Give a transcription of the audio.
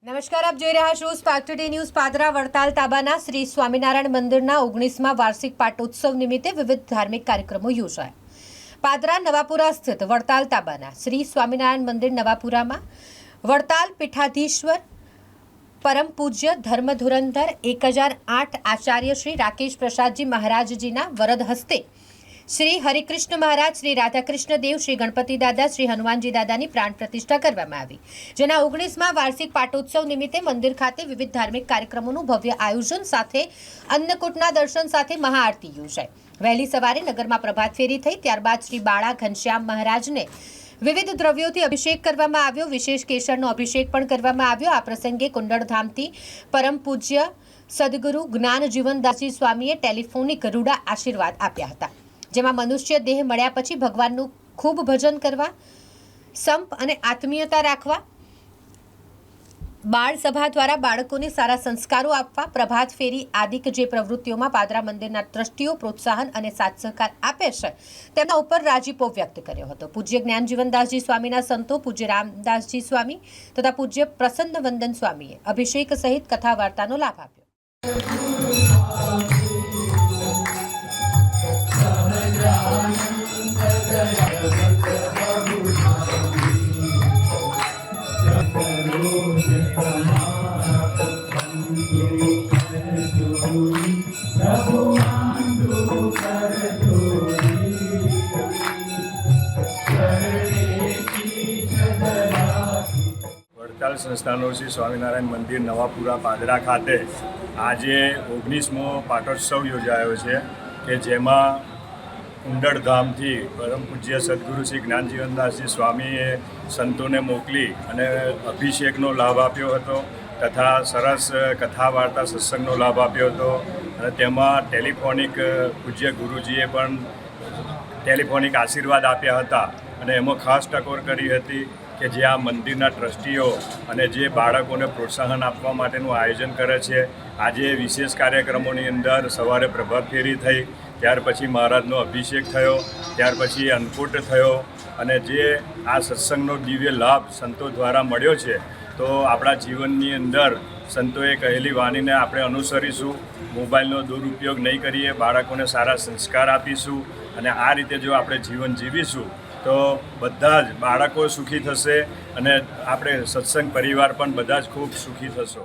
નમસ્કાર, આપ જોઈ રહ્યા છો spark today news. Padra Vadtal તાબાના શ્રી સ્વામિનારાયણ મંદિરના 19મા વાર્ષિક પાટોત્સવ નિમિત્તે વિવિધ ધાર્મિક કાર્યક્રમો યોજાયા. પાદરા નવાપુરા સ્થિત વડતાલ તાબાના શ્રી સ્વામિનારાયણ મંદિર નવાપુરામાં વડતાલ પીઠાધીશ્વર પરમ પૂજ્ય ધર્મ ધુરંધર 1008 આચાર્ય શ્રી રાકેશ પ્રસાદજી મહારાજજીના વરદ હસ્તે શ્રી હરિકૃષ્ણ મહારાજ, શ્રી રાધાકૃષ્ણ દેવ, શ્રી ગણપતિ દાદા, શ્રી હનુમાનજી દાદાની પ્રાણ પ્રતિષ્ઠા કરવામાં આવી, જેના 19મા વાર્ષિક પાટોત્સવ નિમિત્તે મંદિર ખાતે વિવિધ ધાર્મિક કાર્યક્રમોનું ભવ્ય આયોજન સાથે અન્નકૂટના દર્શન સાથે મહાઆરતી યોજાઈ. વહેલી સવારે નગરમાં પ્રભાત ફેરી થઈ. ત્યારબાદ શ્રી બાળા ઘનશ્યામ મહારાજને વિવિધ દ્રવ્યોથી અભિષેક કરવામાં આવ્યો. વિશેષ કેસરનો અભિષેક પણ કરવામાં આવ્યો. આ પ્રસંગે કુંડળધામથી પરમ પૂજ્ય સદગુરુ જ્ઞાન જીવનદાસજી સ્વામીએ ટેલિફોનિક રૂડા આશીર્વાદ આપ્યા હતા, જેમાં મનુષ્ય દેહ મળ્યા પછી ભગવાનનું ખૂબ ભજન કરવા, સંપ અને આત્મીયતા રાખવા, બાળ સભા દ્વારા બાળકોને સારા સંસ્કારો આપવા, પ્રભાત ફેરી આદિક જે પ્રવૃત્તિઓમાં પાદરા મંદિરના ટ્રસ્ટીઓ પ્રોત્સાહન અને સાથ સહકાર આપે છે, તેમના ઉપર રાજીપો વ્યક્ત કર્યો હતો. પૂજ્ય જ્ઞાનજીવનદાસજી સ્વામીના સંતો પૂજ્ય રામદાસજી સ્વામી તથા પૂજ્ય પ્રસન્ન વંદન સ્વામીએ અભિષેક સહિત કથા વાર્તાનો લાભ આપ્યો. વડતાલ સંસ્થાનો શ્રી સ્વામિનારાયણ મંદિર નવાપુરા પાદરા ખાતે આજે 19મો પાટોત્સવ યોજાયો છે, કે જેમાં કુંડળધામથી પરમ પૂજ્ય સદગુરુ શ્રી જ્ઞાનજીવનદાસજી સ્વામીએ સંતોને મોકલી અને અભિષેકનો લાભ આપ્યો હતો તથા સરસ કથા વાર્તા સત્સંગનો લાભ આપ્યો હતો. અને તેમાં ટેલિફોનિક પૂજ્ય ગુરુજીએ પણ ટેલિફોનિક આશીર્વાદ આપ્યા હતા. અને એમાં ખાસ ટકોર કરી હતી કે જે આ મંદિરના ટ્રસ્ટીઓ અને જે બાળકોને પ્રોત્સાહન આપવા માટેનું આયોજન કરે છે. આજે વિશેષ કાર્યક્રમોની અંદર સવારે પ્રભાત ફેરી થઈ, ત્યાર પછી મહારાજનો અભિષેક થયો, ત્યાર પછી અન્નકૂટ થયો. અને જે આ સત્સંગનો દિવ્ય લાભ સંતો દ્વારા મળ્યો છે, તો આપણા જીવનની અંદર સંતોએ કહેલી વાણીને આપણે અનુસરીશું, મોબાઈલનો દુરુપયોગ નહીં કરીએ, બાળકોને સારા સંસ્કાર આપીશું, અને આ રીતે જો આપણે જીવન જીવીશું તો બધા જ બાળકો સુખી થશે અને આપણે સત્સંગ પરિવાર પણ બધા જ ખૂબ સુખી થશો.